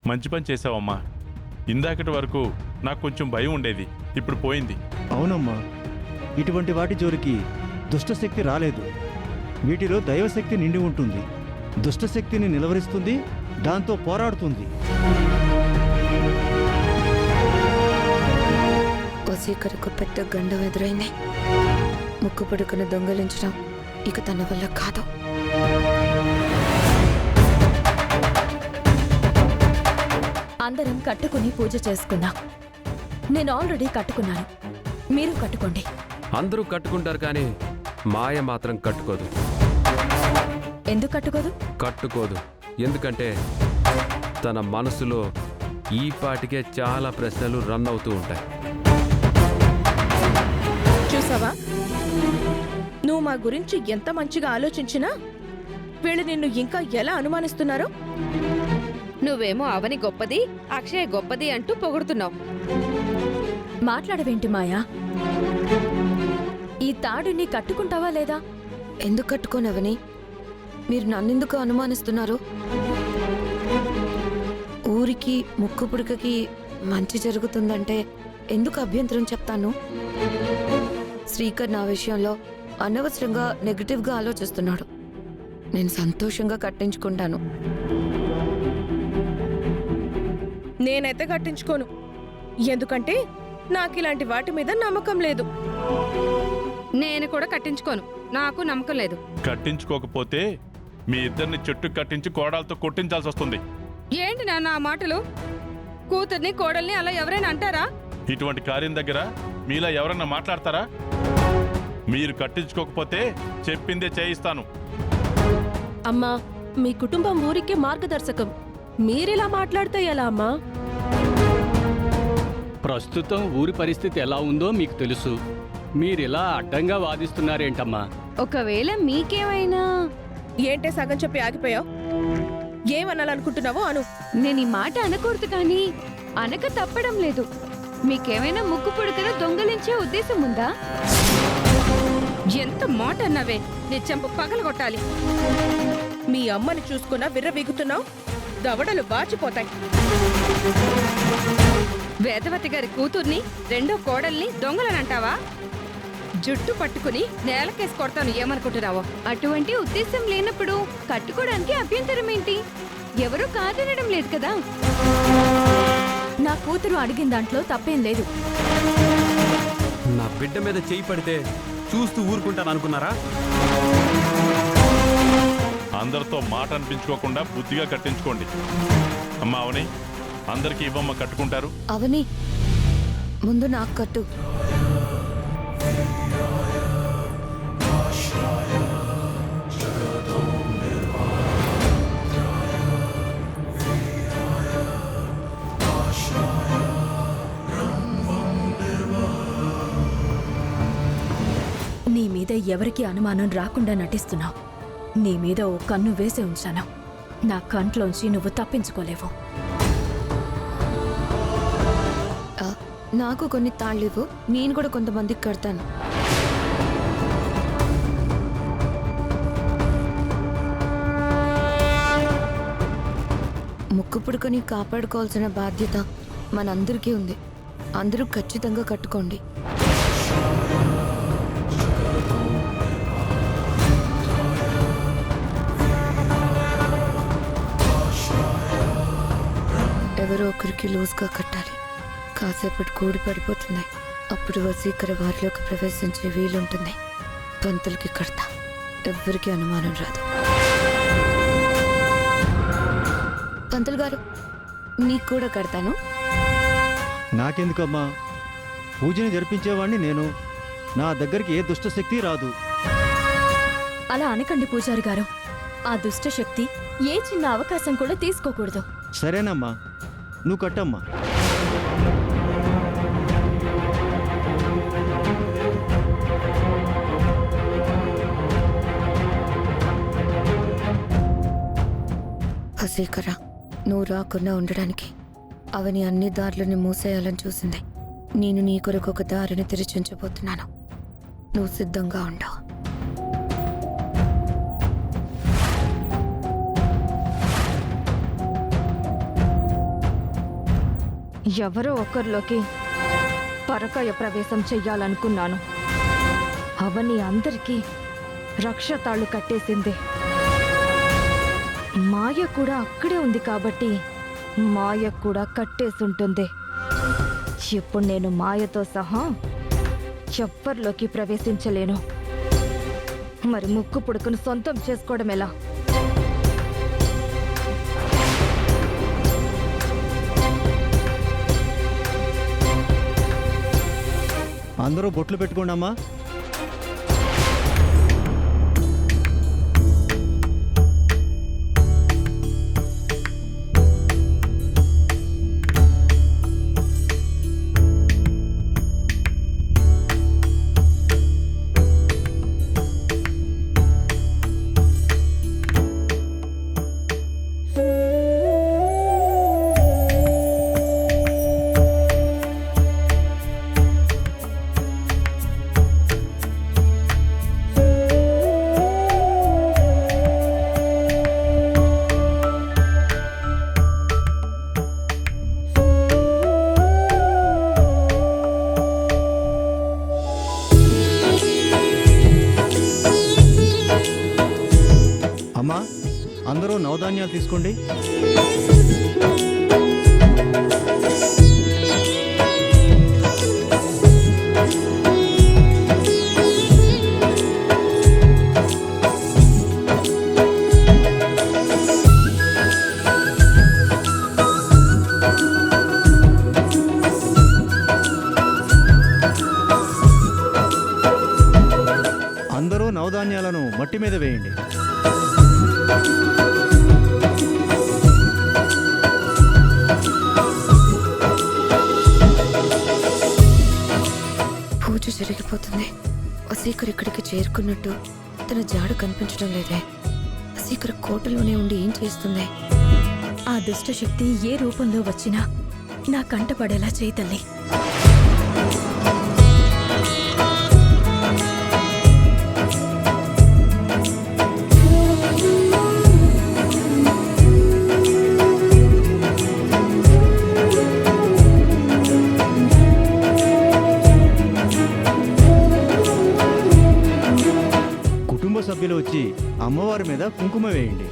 మంచి పని చేసావమ్మా. ఇందాకటి వరకు నాకు కొంచెం భయం ఉండేది, ఇప్పుడు పోయింది. అవునమ్మా, ఇటువంటి వాటి జోలికి దుష్టశక్తి రాలేదు. వీటిలో దైవశక్తి నిండి ఉంటుంది. దుష్టశక్తిని నిలవరిస్తుంది, దాంతో పోరాడుతుంది. వసీకరకు పెద్ద గండం ఎదురైంది. ముక్కు పుడుకును దొంగలించడం ఇక తన వల్ల కాదు. అందరం కట్టుకుని పూజ చేసుకుందాం. నేను ఆల్రెడీ కట్టుకున్నాను, మీరు కట్టుకోండి. అందరూ కట్టుకుంటారు కానీ మాయ మాత్రం కట్టుకోదు. ఎందుకు కట్టుకోదు? కట్టుకోదు ఎందుకంటే తన మనసులో ఈ పాటికే చాలా ప్రశ్నలు రన్ అవుతూ ఉంటాయి. చూసావా, నువ్వు మా గురించి ఎంత మంచిగా ఆలోచించినా వీళ్ళు నిన్ను ఇంకా ఎలా అనుమానిస్తున్నారో. నువ్వేమో అవని గొప్పది, అక్షయ్ గొప్పది అంటూ పొగుడుతున్నావు. మాట్లాడవేంటి మాయా? ఈ తాడుని కట్టుకుంటావా లేదా? ఎందుకు కట్టుకోనవని? మీరు నన్నెందుకు అనుమానిస్తున్నారు? ఊరికి ముక్కు పుడకకి మంచి జరుగుతుందంటే ఎందుకు అభ్యంతరం చెప్తాను? శ్రీకర్ నా విషయంలో అనవసరంగా నెగటివ్గా ఆలోచిస్తున్నాడు. నేను సంతోషంగా కట్టించుకుంటాను. నేనైతే కట్టించుకోను, ఎందుకంటే నాకు ఇలాంటి వాటి మీద నమ్మకం లేదు. నేను కూడా కట్టించుకోను, నాకు నమ్మకం లేదు. కట్టించుకోకపోతే మీ ఇద్దరిని చెట్టు కట్టించి కోడాలతో కొట్టించాల్సి వస్తుంది. ఏంటి నాన్న ఆ మాటలు? కూతుర్ని కోడల్ని అలా ఎవరైనా అంటారా? ఇటువంటి కార్యం దగ్గర మీలా ఎవరన్నా మాట్లాడతారా? మీరు కట్టించుకోకపోతే చెప్పిందే చేయిస్తాను. అమ్మా, మీ కుటుంబం ఊరికే మార్గదర్శకం. మీరిలా మాట్లాడితే ఎలా అమ్మా? ప్రస్తుతం ఊరి పరిస్థితి ఎలా ఉందో మీకు తెలుసు. మీరిలా అడ్డంగా వాదిస్తున్నారేంటమ్మా? ఒకవేళ మీకేమైనా... ఏంటే సగం చెప్పి ఆగిపోయావు? ఏమనాలనుకుంటున్నావో అను. నేను ఈ మాట అనకూడదు కానీ అనక తప్పడం లేదు. మీకేమైనా ముక్కు పుడకలో దొంగలించే ఉద్దేశం ఉందా? ఎంత మాట అన్నావే, నీ చెంప పగలగొట్టాలి. మీ అమ్మని చూసుకున్నా విర్రవీగుతున్నావు, దవడలు బాచిపోతాయి. వేదవతి గారి కూతుర్ని, రెండో కోడల్ని దొంగలనంటావా? జుట్టు పట్టుకుని నేలకేసి కొడతాను, ఏమనుకుంటున్నావో? అటువంటి ఉద్దేశం లేనప్పుడు కట్టుకోవడానికి అభ్యంతరం ఏంటి? ఎవరూ కాదనడం లేదు కదా. నా కూతురు అడిగిన దాంట్లో తప్పేం లేదు. నా బిడ్డ మీద చేయి పడితే చూస్తూ ఊరుకుంటాను అనుకున్నారా? అందరితో మాట అనిపించుకోకుండా బుద్ధిగా కట్టించుకోండి. అమ్మా అవని, అందరికీ ఇవ్వమ్మ, కట్టుకుంటారు. అవని, ముందు నాకు కట్టు. నీ మీద ఎవరికి అనుమానం రాకుండా నటిస్తున్నావు. నీ మీద ఓ కన్ను వేసి ఉంచాను. నా కంట్లోంచి నువ్వు తప్పించుకోలేవు. నాకు కొన్ని తాళ్ళివ్వు, నేను కూడా కొంతమందికి కడతాను. ముక్కు పుడకని కాపాడుకోవాల్సిన బాధ్యత మనందరికీ ఉంది. అందరూ ఖచ్చితంగా కట్టుకోండి. ఎవరో ఒకరికి లూజ్గా కట్టాలి. కాసేపటి కూడి పడిపోతుంది. అప్పుడు వసీకర వారిలోకి ప్రవేశించే వీలుంటుంది. పంతులకి కడతా, ఎవ్వరికీ అనుమానం రాదు. పంతులు గారు, నీకు కూడా కడతాను. నాకెందుకమ్మా? పూజని జరిపించేవాణ్ణి నేను. నా దగ్గరికి ఏ దుష్టశక్తి రాదు. అలా అనకండి పూజారి గారు. ఆ దుష్టశక్తి ఏ చిన్న అవకాశం కూడా తీసుకోకూడదు. సరేనమ్మా, నువ్వు కట్టమ్మా. వసీకర, నువ్వు రాకుండా ఉండడానికి అవని అన్ని దారులని మూసేయాలని చూసింది. నేను నీ కొరకు ఒక దారిని తెరిచుంచబోతున్నాను. నువ్వు సిద్ధంగా ఉండవు. ఎవరో ఒకరిలోకి పరకాయ ప్రవేశం చెయ్యాలనుకున్నాను. అవని అందరికీ రక్షతాళ్ళు కట్టేసింది. మాయ కూడా అక్కడే ఉంది కాబట్టి మాయ కూడా కట్టేసుంటుంది. ఇప్పుడు నేను మాయతో సహా ఎవ్వరిలోకి ప్రవేశించలేను. మరి ముక్కు పుడుకును సొంతం చేసుకోవడం ఎలా? అందరూ బొట్లు పెట్టుకోండి అమ్మా. అమ్మా, అందరూ నవధాన్యాలు తీసుకోండి. అందరూ నవధాన్యాలను మట్టి మీద వేయండి. పూజ జరిగిపోతుంది. వసీకర్ ఇక్కడికి చేరుకున్నట్టు తన జాడ కనిపించడం లేదే. వసీకర్ కోటలోనే ఉండి ఏం చేస్తుంది? ఆ దుష్టశక్తి ఏ రూపంలో వచ్చినా నా కంటపడేలా చేయి తల్లి. కుటుంబ సభ్యులు వచ్చి అమ్మవారి మీద కుంకుమ వేయండి.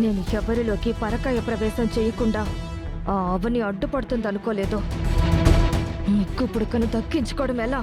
నేను ఎవరిలోకి పరకాయ ప్రవేశం చేయకుండా ఆ అవని అడ్డుపడుతుంది అనుకోలేదు. ముక్కు పుడకను దక్కించుకోవడం ఎలా?